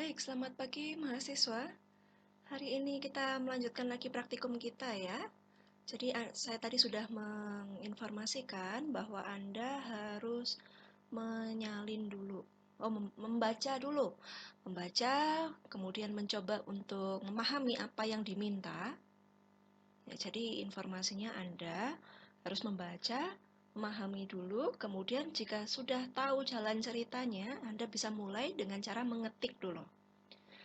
Baik, selamat pagi mahasiswa. Hari ini kita melanjutkan lagi praktikum kita ya. Jadi saya tadi sudah menginformasikan bahwa Anda harus menyalin dulu. Membaca dulu. Membaca, kemudian mencoba untuk memahami apa yang diminta. Ya, jadi informasinya Anda harus membaca, memahami dulu, kemudian jika sudah tahu jalan ceritanya, Anda bisa mulai dengan cara mengetik dulu.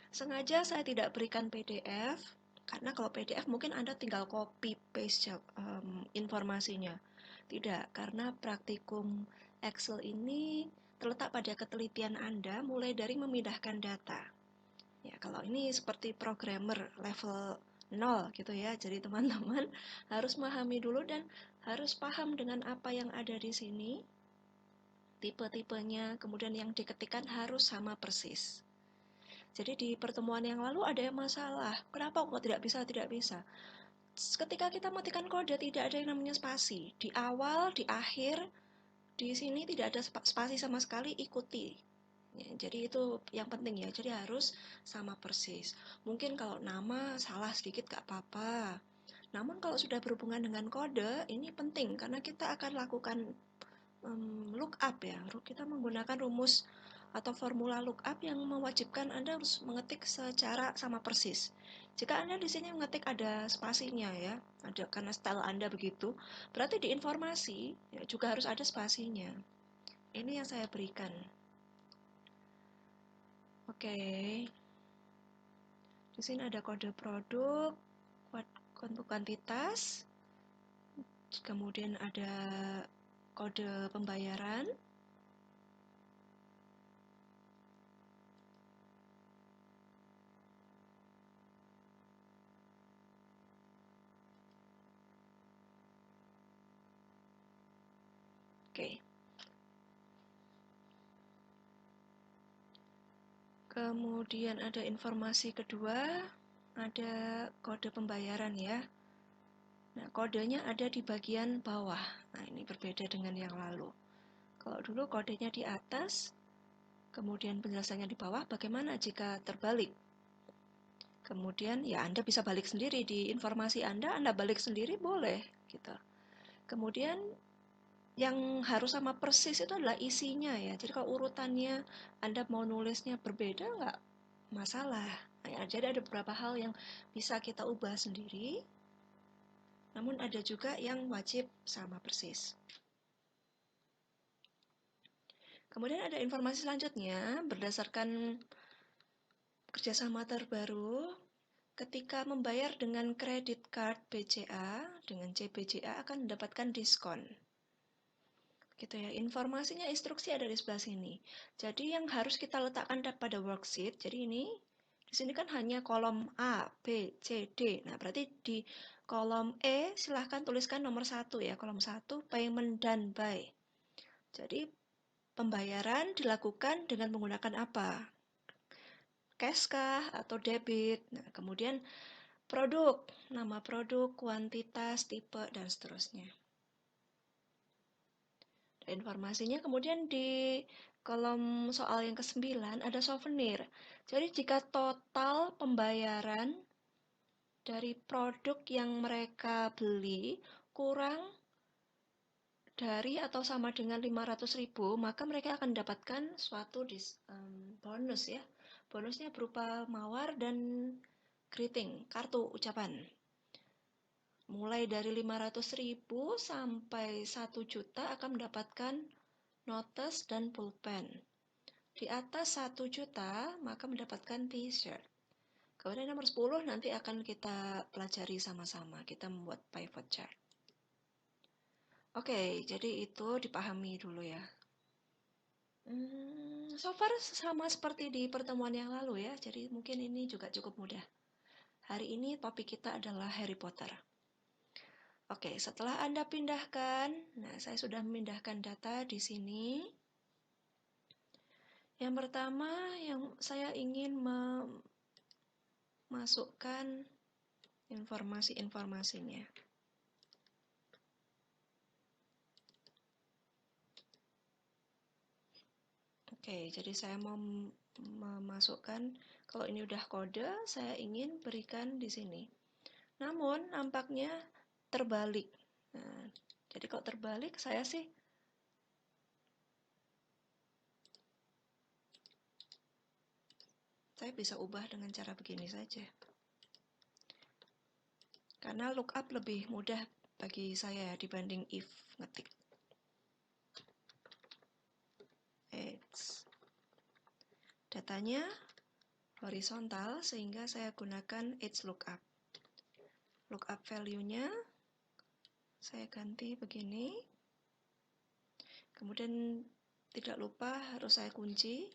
Sengaja saya tidak berikan PDF, karena kalau PDF mungkin Anda tinggal copy paste informasinya. Tidak, karena praktikum Excel ini terletak pada ketelitian Anda mulai dari memindahkan data. Ya, kalau ini seperti programmer level 0 gitu ya. Jadi teman-teman harus memahami dulu dan harus paham dengan apa yang ada di sini. Tipe-tipenya, kemudian yang diketikkan harus sama persis. Jadi di pertemuan yang lalu ada yang masalah. Kenapa kok tidak bisa, tidak bisa? Ketika kita mengetikkan kode tidak ada yang namanya spasi. Di awal, di akhir, di sini tidak ada spasi sama sekali, ikuti. Ya, jadi itu yang penting ya. Jadi harus sama persis. Mungkin kalau nama salah sedikit gak apa-apa. Namun kalau sudah berhubungan dengan kode, ini penting karena kita akan lakukan lookup ya. Kita menggunakan rumus atau formula lookup yang mewajibkan Anda harus mengetik secara sama persis. Jika Anda di sini mengetik ada spasinya ya, ada karena style Anda begitu, berarti di informasi ya, juga harus ada spasinya. Ini yang saya berikan. Oke. Di sini ada kode produk, untuk kuantitas, kemudian ada kode pembayaran. Oke. Kemudian ada informasi kedua, ada kode pembayaran ya. Nah, kodenya ada di bagian bawah. Nah, ini berbeda dengan yang lalu. Kalau dulu kodenya di atas, kemudian penjelasannya di bawah, bagaimana jika terbalik? Kemudian ya Anda bisa balik sendiri di informasi Anda balik sendiri boleh gitu. Kemudian yang harus sama persis itu adalah isinya ya. Jadi kalau urutannya Anda mau nulisnya berbeda nggak masalah. Nah, ya, jadi ada beberapa hal yang bisa kita ubah sendiri. Namun ada juga yang wajib sama persis. Kemudian ada informasi selanjutnya berdasarkan kerjasama terbaru. Ketika membayar dengan kredit card BCA dengan CBCA akan mendapatkan diskon. Gitu ya. Informasinya instruksi ada di sebelah sini. Jadi yang harus kita letakkan pada worksheet. Jadi ini di sini kan hanya kolom A, B, C, D. Nah, berarti di kolom E silahkan tuliskan nomor 1 ya. Kolom 1 payment done by. Jadi pembayaran dilakukan dengan menggunakan apa? Cash kah atau debit? Nah, kemudian produk, nama produk, kuantitas, tipe, dan seterusnya. Informasinya kemudian di kolom soal yang ke-9 ada souvenir. Jadi jika total pembayaran dari produk yang mereka beli kurang dari atau sama dengan 500.000, maka mereka akan mendapatkan suatu bonus ya. Bonusnya berupa mawar dan greeting, kartu ucapan. Mulai dari 500.000 sampai 1 juta akan mendapatkan notes dan pulpen. Di atas 1 juta maka mendapatkan t-shirt. Kemudian nomor 10 nanti akan kita pelajari sama-sama. Kita membuat pivot chart. Oke, jadi itu dipahami dulu ya. So far sama seperti di pertemuan yang lalu ya. Jadi mungkin ini juga cukup mudah. Hari ini topik kita adalah Harry Potter. Oke, setelah Anda pindahkan, nah saya sudah memindahkan data di sini. Yang pertama yang saya ingin memasukkan informasi-informasinya. Oke, jadi saya mau memasukkan, kalau ini udah kode, saya ingin berikan di sini. Namun nampaknya terbalik. Nah, jadi kalau terbalik saya bisa ubah dengan cara begini saja. Karena lookup lebih mudah bagi saya dibanding if ngetik. Datanya horizontal sehingga saya gunakan edge lookup. Lookup value-nya saya ganti begini. Kemudian tidak lupa harus saya kunci.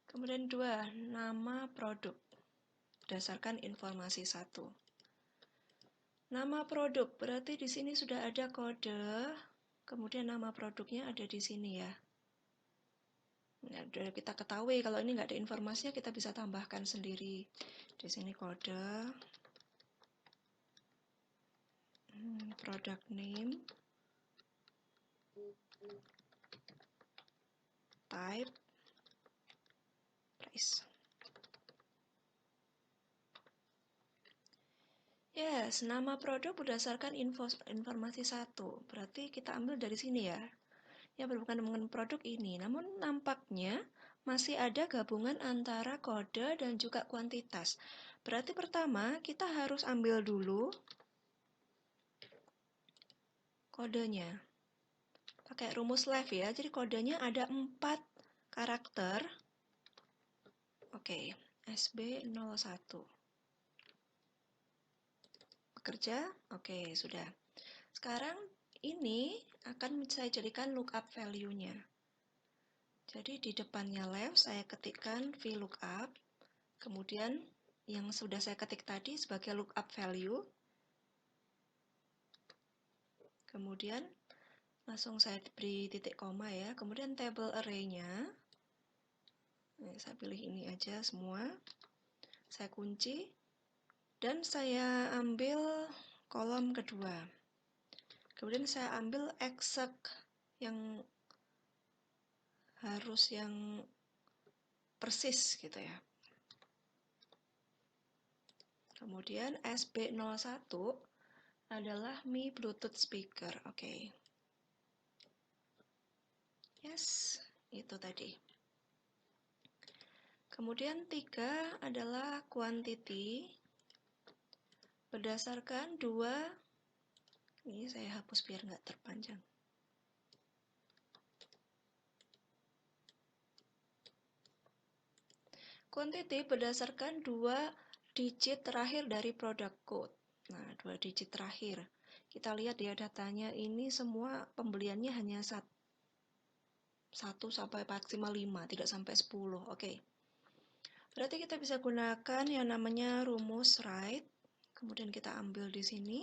Kemudian 2, nama produk berdasarkan informasi 1. Nama produk berarti di sini sudah ada kode, kemudian nama produknya ada di sini ya. Nah, sudah kita ketahui kalau ini nggak ada informasinya, kita bisa tambahkan sendiri. Di sini kode, product name, type, price. Yes, nama produk berdasarkan informasi 1. Berarti kita ambil dari sini ya. Yang berhubungan dengan produk ini. Namun nampaknya masih ada gabungan antara kode dan juga kuantitas. Berarti pertama kita harus ambil dulu kodenya. Pakai rumus left ya. Jadi kodenya ada 4 karakter. Oke, SB01. Bekerja? Oke, sudah. Sekarang ini akan saya jadikan lookup value-nya. Jadi di depannya left saya ketikkan VLOOKUP, kemudian yang sudah saya ketik tadi sebagai lookup value, kemudian langsung saya beri titik koma ya, kemudian table array-nya, saya pilih ini aja semua, saya kunci, dan saya ambil kolom kedua. Kemudian saya ambil exact yang harus yang persis gitu ya. Kemudian SB01 adalah Mi Bluetooth speaker. Oke. Yes, itu tadi. Kemudian 3 adalah quantity berdasarkan 2. Ini saya hapus biar nggak terpanjang. Quantity berdasarkan 2 digit terakhir dari product code. Nah, 2 digit terakhir. Kita lihat ya datanya ini semua pembeliannya hanya 1 sampai maksimal 5, tidak sampai 10. Oke. Berarti kita bisa gunakan yang namanya rumus write. Kemudian kita ambil di sini,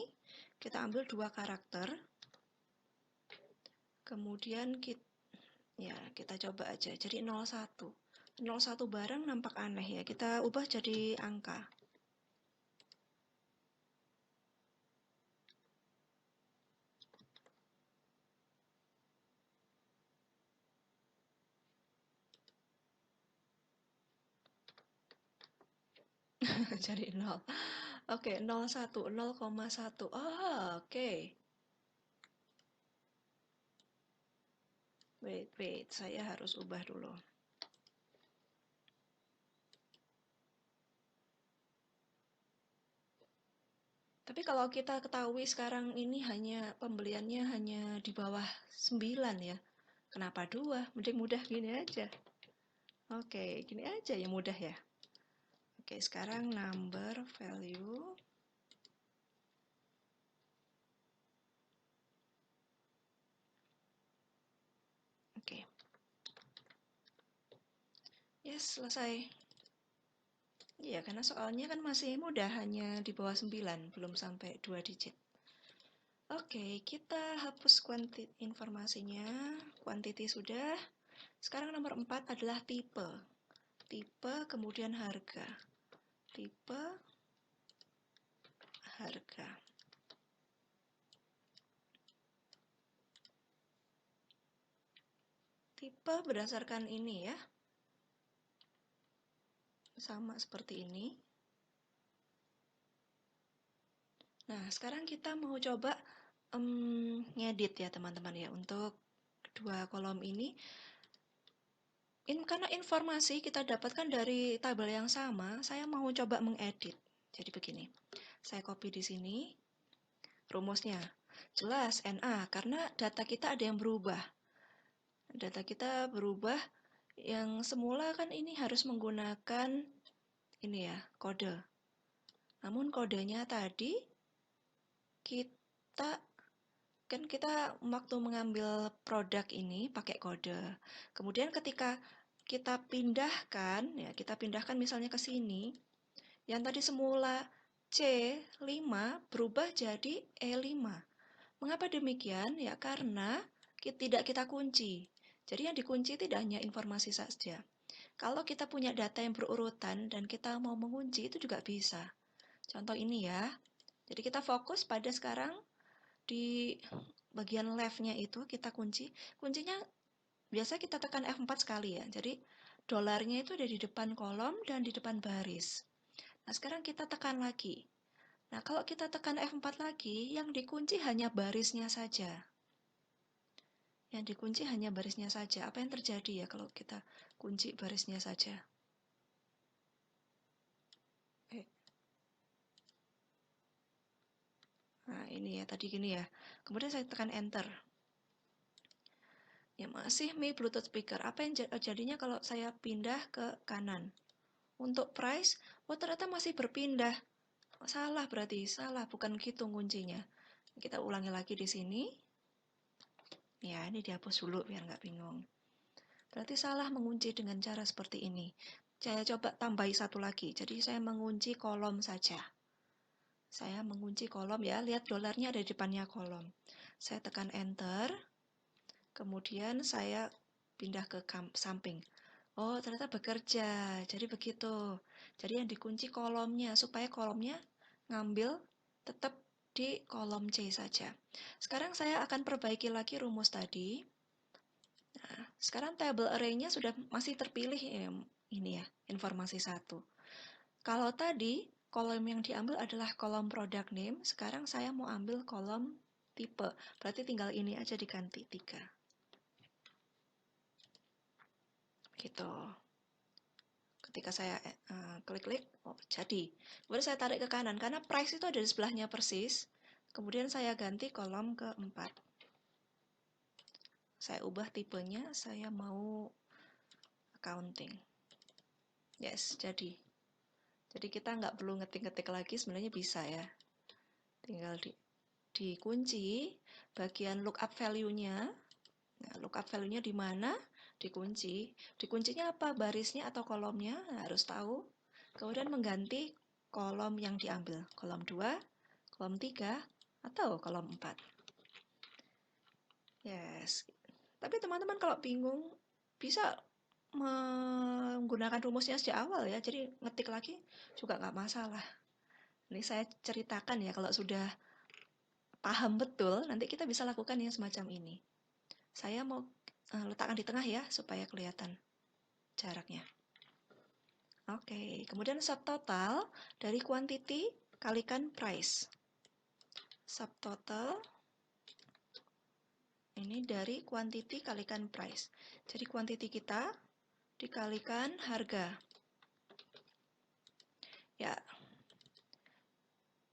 kita ambil 2 karakter. Kemudian kita coba aja. Jadi 01. 01 bareng nampak aneh ya. Kita ubah jadi angka. Jadi 0. Oke, 01, 0,1. Oh, oke. Wait, saya harus ubah dulu. Tapi kalau kita ketahui sekarang ini pembeliannya hanya di bawah 9 ya. Kenapa 2? Mending mudah gini aja. Oke, gini aja ya mudah ya. Oke, sekarang number value. Oke. Yes, selesai. Iya, karena soalnya kan masih mudah, hanya di bawah 9, belum sampai 2 digit. Oke, kita hapus informasinya. Quantity sudah. Sekarang nomor 4 adalah tipe. Tipe, kemudian harga. Tipe, harga. tipe berdasarkan ini ya. Sama seperti ini. Nah, sekarang kita mau coba ngedit ya teman-teman ya. Untuk kedua kolom ini. Karena informasi kita dapatkan dari tabel yang sama, saya mau coba mengedit. Jadi begini, saya copy di sini, rumusnya. Jelas NA, karena data kita ada yang berubah. Data kita berubah, yang semula kan ini harus menggunakan ini ya, kode. Namun kodenya tadi, kita waktu mengambil produk ini pakai kode. Kemudian ketika kita pindahkan misalnya ke sini, yang tadi semula C5 berubah jadi E5. Mengapa demikian? Ya karena tidak kita kunci. Jadi yang dikunci tidak hanya informasi saja. Kalau kita punya data yang berurutan dan kita mau mengunci itu juga bisa. Contoh ini ya. Jadi kita fokus pada sekarang di bagian left-nya itu kita kunci. Kuncinya biasa kita tekan F4 sekali ya. Jadi dolarnya itu ada di depan kolom dan di depan baris. Nah, sekarang kita tekan lagi. Nah, kalau kita tekan F4 lagi, yang dikunci hanya barisnya saja. Yang dikunci hanya barisnya saja. Apa yang terjadi ya kalau kita kunci barisnya saja? Nah, ini ya, tadi gini ya. Kemudian saya tekan Enter. Ya, masih Mi Bluetooth speaker. Apa yang jadinya kalau saya pindah ke kanan? Untuk price, ternyata masih berpindah. Salah berarti, salah. Bukan gitu kuncinya. Kita ulangi lagi di sini. Ya, ini dihapus dulu biar nggak bingung. Berarti salah mengunci dengan cara seperti ini. Saya coba tambahi satu lagi. Jadi saya mengunci kolom saja. Saya mengunci kolom ya. Lihat dolarnya ada di depannya kolom. Saya tekan Enter. Kemudian saya pindah ke samping. Oh, ternyata bekerja. Jadi begitu. Jadi yang dikunci kolomnya supaya kolomnya ngambil tetap di kolom C saja. Sekarang saya akan perbaiki lagi rumus tadi. Nah, sekarang table array-nya sudah masih terpilih ini ya, informasi 1. Kalau tadi kolom yang diambil adalah kolom product name, sekarang saya mau ambil kolom tipe. Berarti tinggal ini aja diganti 3. Gitu. Ketika saya klik-klik, jadi. Kemudian saya tarik ke kanan, karena price itu ada di sebelahnya persis. Kemudian saya ganti kolom ke-4. Saya ubah tipenya, saya mau accounting. Yes, jadi. Jadi kita nggak perlu ngetik-ngetik lagi, sebenarnya bisa ya. Tinggal dikunci bagian lookup value-nya. Nah, lookup value-nya di mana? Dikunci. Dikuncinya apa? Barisnya atau kolomnya? Nah, harus tahu. Kemudian mengganti kolom yang diambil. Kolom 2, kolom 3, atau kolom 4. Yes. Tapi teman-teman kalau bingung, bisa menggunakan rumusnya sejak awal ya. Jadi ngetik lagi juga nggak masalah. Ini saya ceritakan ya, kalau sudah paham betul, nanti kita bisa lakukan yang semacam ini. Saya mau letakkan di tengah ya, supaya kelihatan jaraknya. Oke, kemudian subtotal dari quantity kalikan price. Subtotal ini dari quantity kalikan price. Jadi quantity kita dikalikan harga. Ya,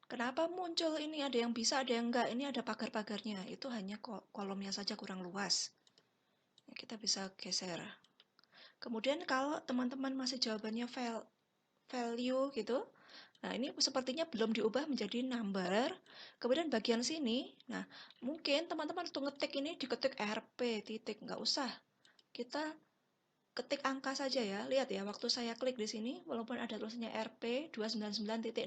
kenapa muncul ini? Ada yang bisa, ada yang enggak. Ini ada pagar-pagarnya. Itu hanya kolomnya saja kurang luas. Ya, kita bisa geser. Kemudian kalau teman-teman masih jawabannya value gitu, nah ini sepertinya belum diubah menjadi number. Kemudian bagian sini, nah mungkin teman-teman untuk ngetik ini diketik RP titik, nggak usah. Kita ketik angka saja ya. Lihat ya, waktu saya klik di sini, walaupun ada tulisannya RP 299.000,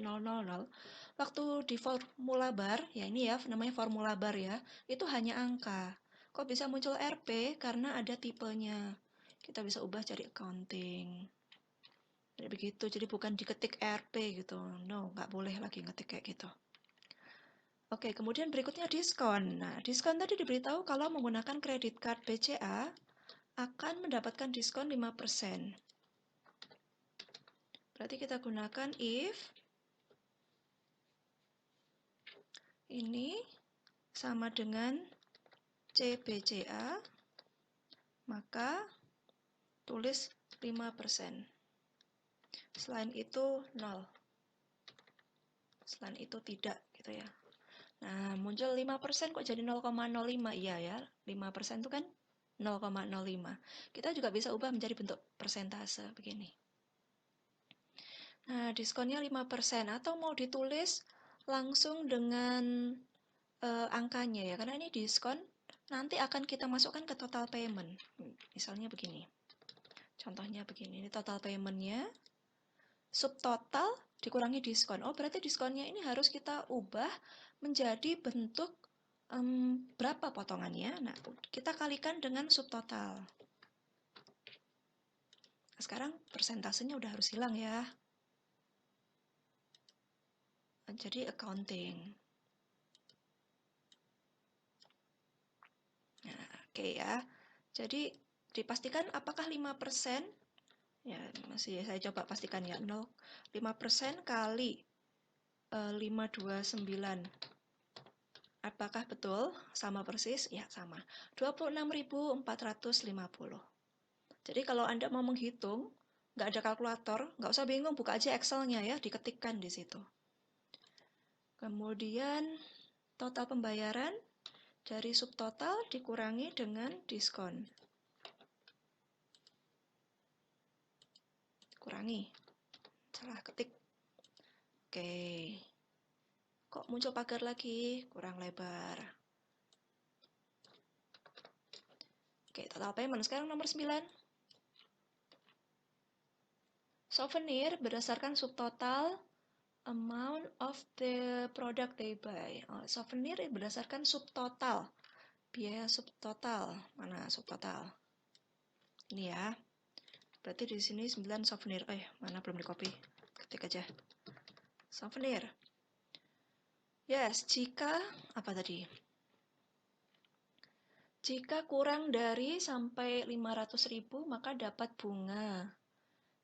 waktu di formula bar, ya ini ya namanya formula bar ya, itu hanya angka. Kok bisa muncul RP? Karena ada tipenya. Kita bisa ubah jadi accounting. Jadi begitu, jadi bukan diketik RP gitu. No, nggak boleh lagi ngetik kayak gitu. Oke, kemudian berikutnya diskon. Nah, diskon tadi diberitahu kalau menggunakan kredit card BCA, akan mendapatkan diskon 5%. Berarti kita gunakan if ini sama dengan CBCA, maka tulis 5%. Selain itu 0. Selain itu tidak, gitu ya. Nah, muncul 5% kok jadi 0,05? Iya ya, 5% itu kan 0,05. Kita juga bisa ubah menjadi bentuk persentase begini. Nah, diskonnya 5% atau mau ditulis langsung dengan angkanya ya, karena ini diskon nanti akan kita masukkan ke total payment. Misalnya begini. Contohnya begini, ini total paymentnya, subtotal dikurangi diskon. Oh, berarti diskonnya ini harus kita ubah menjadi bentuk berapa potongannya. Nah, kita kalikan dengan subtotal. Nah, sekarang persentasenya udah harus hilang ya. Jadi accounting. Nah, oke ya. Jadi dipastikan apakah 5%? Ya, masih saya coba pastikan ya. 5% kali 529. Apakah betul? Sama persis? Ya, sama. 26.450. Jadi kalau Anda mau menghitung, nggak ada kalkulator, nggak usah bingung, buka aja Excel-nya ya, diketikkan di situ. Kemudian total pembayaran dari subtotal dikurangi dengan diskon. Kurangi. Salah ketik. Oke. Kok muncul pagar lagi? Kurang lebar. Oke, total payment. Sekarang nomor 9. Souvenir berdasarkan subtotal amount of the product they buy. Souvenir berdasarkan subtotal. Biaya subtotal. Mana subtotal? Ini ya. Berarti di sini 9 souvenir. Mana belum di copy. Ketik aja. Souvenir. Yes, jika apa tadi? Jika kurang dari sampai 500.000 maka dapat bunga.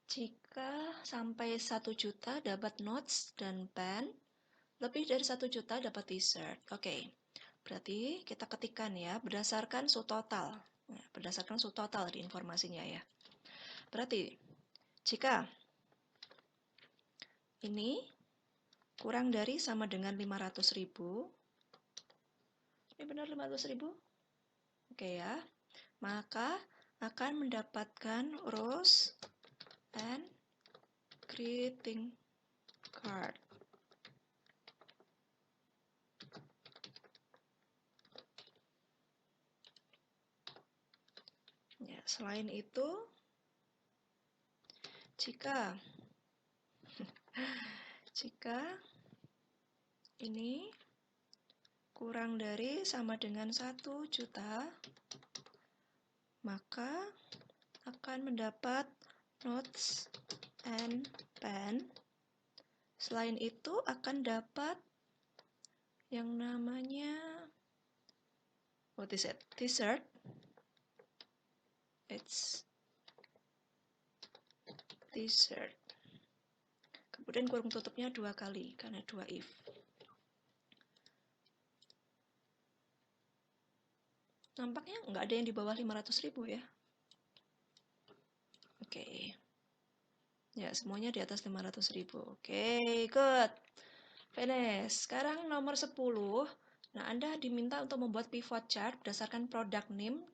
Jika sampai 1 juta dapat notes dan pen. Lebih dari 1 juta dapat t-shirt. Oke. Berarti kita ketikkan ya berdasarkan subtotal. Nah, berdasarkan subtotal di informasinya ya. Berarti jika ini kurang dari sama dengan 500.000, ini benar 500.000? Oke ya, maka akan mendapatkan rose and greeting card. Ya, selain itu, jika ini kurang dari sama dengan 1 juta, maka akan mendapat notes and pen. Selain itu akan dapat yang namanya what is it? T-shirt. It's t-shirt. Kemudian kurung tutupnya 2 kali karena 2 if. Nampaknya nggak ada yang di bawah 500.000 ya. Oke. Ya, semuanya di atas 500.000. Oke, good. Finish. Sekarang nomor 10. Nah, Anda diminta untuk membuat pivot chart berdasarkan product name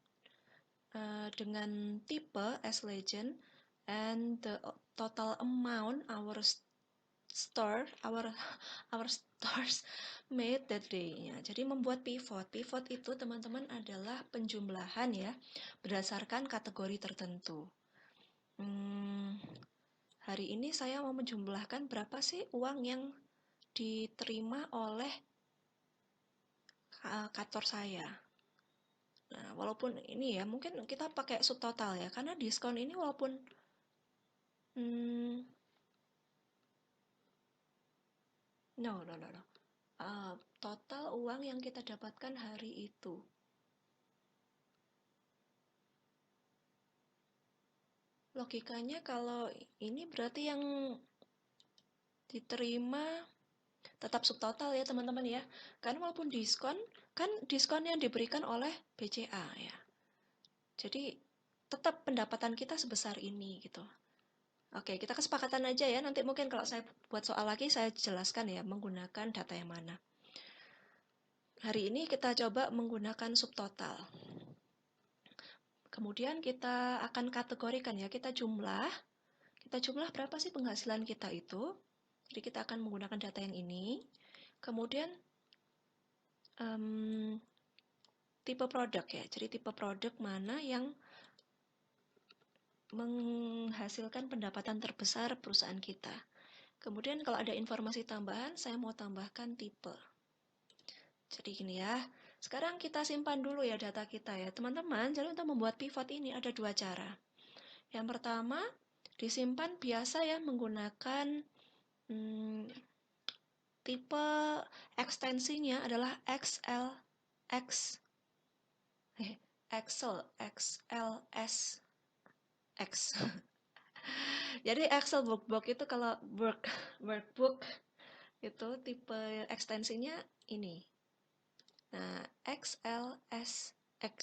dengan tipe as legend and the total amount our stores made that day. Ya, jadi membuat pivot. Pivot itu teman-teman adalah penjumlahan ya berdasarkan kategori tertentu. Hari ini saya mau menjumlahkan berapa sih uang yang diterima oleh kantor saya. Nah, walaupun ini ya, mungkin kita pakai subtotal ya, karena diskon ini walaupun no. Total uang yang kita dapatkan hari itu. logikanya kalau ini berarti yang diterima tetap subtotal ya teman-teman ya. Karena walaupun diskon, kan diskon yang diberikan oleh BCA ya. Jadi tetap pendapatan kita sebesar ini gitu. Oke, kita kesepakatan aja ya. Nanti mungkin kalau saya buat soal lagi saya jelaskan ya menggunakan data yang mana. Hari ini kita coba menggunakan subtotal. Kemudian kita akan kategorikan ya, kita jumlah berapa sih penghasilan kita itu. Jadi kita akan menggunakan data yang ini. Kemudian tipe produk ya, jadi tipe produk mana yang menghasilkan pendapatan terbesar perusahaan kita. Kemudian kalau ada informasi tambahan, saya mau tambahkan tipe. Jadi gini ya, sekarang kita simpan dulu ya data kita ya. Teman-teman, jadi untuk membuat pivot ini ada dua cara. Yang pertama, disimpan biasa ya menggunakan tipe ekstensinya adalah XLS. Jadi Excel workbook itu kalau workbook itu tipe ekstensinya ini. Nah, XLSX.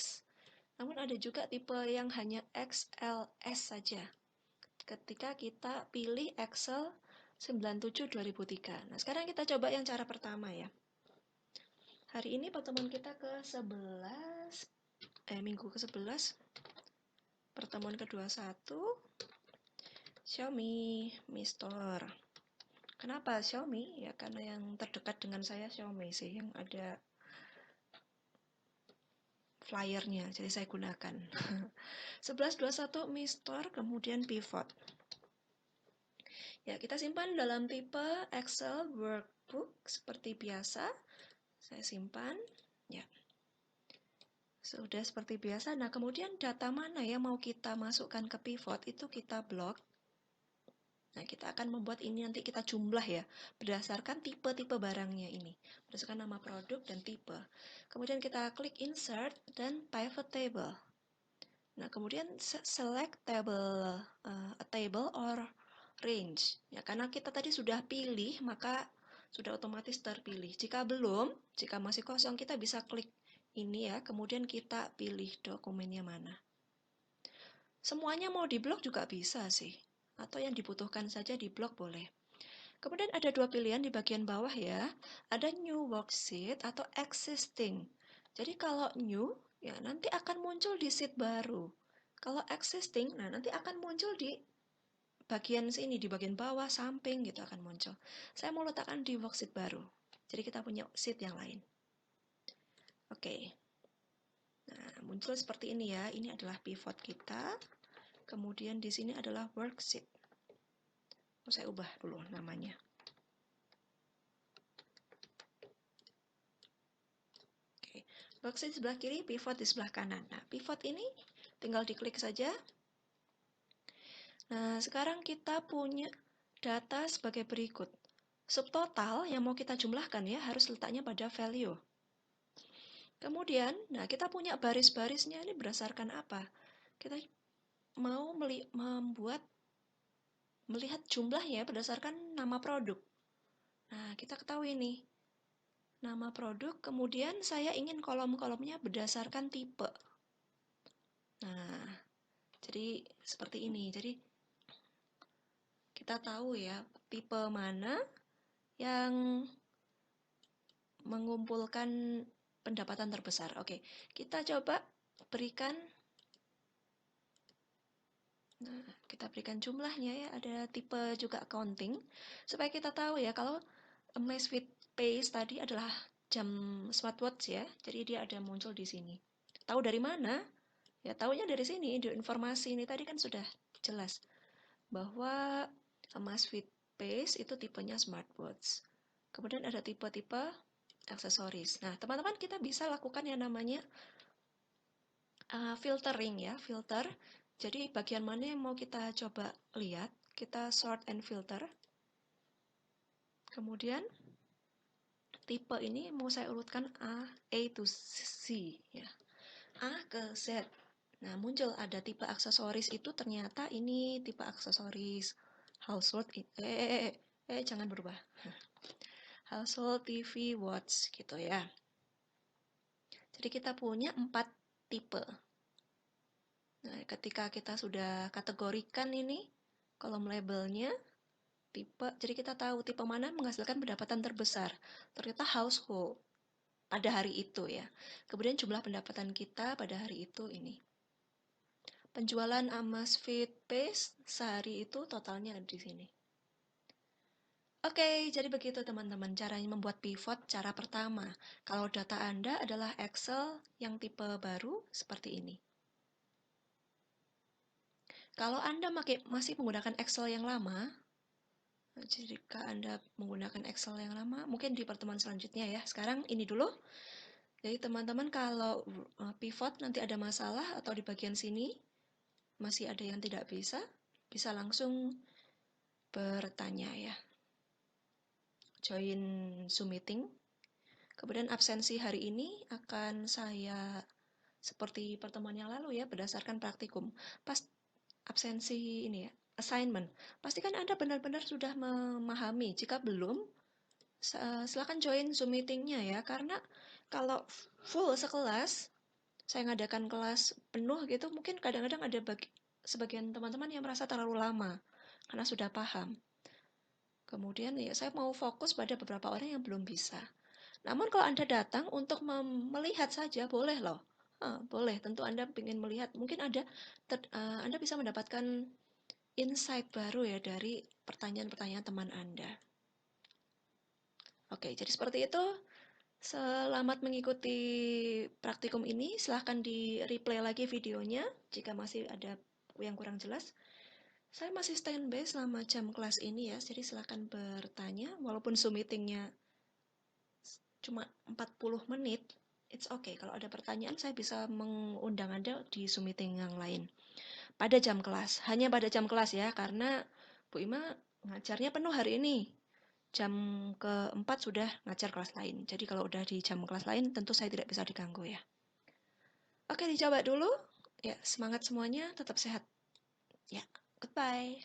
Namun ada juga tipe yang hanya XLS saja. Ketika kita pilih Excel 97/2003. Nah, sekarang kita coba yang cara pertama ya. Hari ini pertemuan kita ke-11, minggu ke-11, pertemuan ke-21, Xiaomi Mi Store. Kenapa Xiaomi? Ya karena yang terdekat dengan saya Xiaomi sih, yang ada flyernya, jadi saya gunakan. 11/21 Mi Store, kemudian pivot. Ya, kita simpan dalam tipe Excel workbook seperti biasa. Saya simpan, ya. Sudah seperti biasa. Nah, kemudian data mana yang mau kita masukkan ke pivot itu kita blok. Nah, kita akan membuat ini nanti kita jumlah ya, berdasarkan tipe-tipe barangnya ini. Berdasarkan nama produk dan tipe. Kemudian kita klik insert dan pivot table. Nah, kemudian select table, a table or range. Ya, karena kita tadi sudah pilih, maka sudah otomatis terpilih. Jika belum, jika masih kosong, kita bisa klik ini ya, kemudian kita pilih dokumennya mana. Semuanya mau diblok juga bisa sih, atau yang dibutuhkan saja diblok boleh. Kemudian ada dua pilihan di bagian bawah ya, ada new worksheet atau existing. Jadi kalau new, ya nanti akan muncul di sheet baru. Kalau existing, nah nanti akan muncul di bagian sini, di bagian bawah, samping gitu akan muncul. Saya mau letakkan di worksheet baru. Jadi kita punya sheet yang lain. Oke. Nah, muncul seperti ini ya. Ini adalah pivot kita. Kemudian di sini adalah worksheet. Saya ubah dulu namanya. Oke. Worksheet di sebelah kiri, pivot di sebelah kanan. Nah, pivot ini tinggal diklik saja. Nah, sekarang kita punya data sebagai berikut. Subtotal yang mau kita jumlahkan ya, harus letaknya pada value. Kemudian, nah kita punya baris-barisnya ini berdasarkan apa? Kita mau melihat jumlahnya berdasarkan nama produk. Nah, kita ketahui nih, nama produk, kemudian saya ingin kolom-kolomnya berdasarkan tipe. Nah, jadi seperti ini. Jadi, kita tahu ya, tipe mana yang mengumpulkan pendapatan terbesar. Oke, kita coba berikan. Nah, kita berikan jumlahnya ya, ada tipe juga accounting, supaya kita tahu ya, kalau Amazfit Pace tadi adalah jam smartwatch ya, jadi dia ada muncul di sini. Tahu dari mana? Ya, tahunya dari sini, di informasi ini tadi kan sudah jelas bahwa Amazfit Pace itu tipenya smartwatch. Kemudian ada tipe-tipe aksesoris. Nah, teman-teman kita bisa lakukan yang namanya filtering ya, filter. Jadi bagian mana yang mau kita coba lihat, kita sort and filter. Kemudian tipe ini mau saya urutkan A to C ya. A ke Z. Nah, muncul ada tipe aksesoris itu ternyata ini tipe aksesoris household, jangan berubah. Household, TV, watch gitu ya. Jadi kita punya 4 tipe. Nah, ketika kita sudah kategorikan ini kolom labelnya, tipe, jadi kita tahu tipe mana menghasilkan pendapatan terbesar. Ternyata household pada hari itu ya. Kemudian jumlah pendapatan kita pada hari itu ini. Penjualan Amazfit Pace sehari itu totalnya ada di sini. Oke, jadi begitu teman-teman caranya membuat pivot cara pertama. Kalau data Anda adalah Excel yang tipe baru seperti ini. Kalau Anda masih menggunakan Excel yang lama, jika Anda menggunakan Excel yang lama, mungkin di pertemuan selanjutnya ya. Sekarang ini dulu. Jadi teman-teman kalau pivot nanti ada masalah atau di bagian sini masih ada yang tidak bisa langsung bertanya ya. Join Zoom meeting. Kemudian absensi hari ini akan saya seperti pertemuan yang lalu ya, berdasarkan praktikum. Pas absensi ini ya, assignment. Pastikan Anda benar-benar sudah memahami. Jika belum, silakan join Zoom meetingnya ya, karena kalau full sekelas, saya ngadakan kelas penuh gitu, mungkin kadang-kadang ada sebagian teman-teman yang merasa terlalu lama, karena sudah paham. Kemudian ya saya mau fokus pada beberapa orang yang belum bisa. Namun kalau Anda datang untuk melihat saja, boleh loh. Boleh, tentu Anda ingin melihat. Mungkin Anda bisa mendapatkan insight baru ya dari pertanyaan-pertanyaan teman Anda. Oke, jadi seperti itu. Selamat mengikuti praktikum ini. Silahkan di replay lagi videonya jika masih ada yang kurang jelas. Saya masih standby selama jam kelas ini ya, jadi silahkan bertanya. Walaupun Zoom meetingnya cuma 40 menit, it's okay. Kalau ada pertanyaan, saya bisa mengundang Anda di Zoom meeting yang lain. Pada jam kelas, hanya pada jam kelas ya, karena Bu Ima ngajarnya penuh hari ini. Jam keempat sudah ngajar kelas lain. Jadi kalau udah di jam kelas lain, tentu saya tidak bisa diganggu ya. Oke, dicoba dulu. Ya, semangat semuanya, tetap sehat. Ya, goodbye.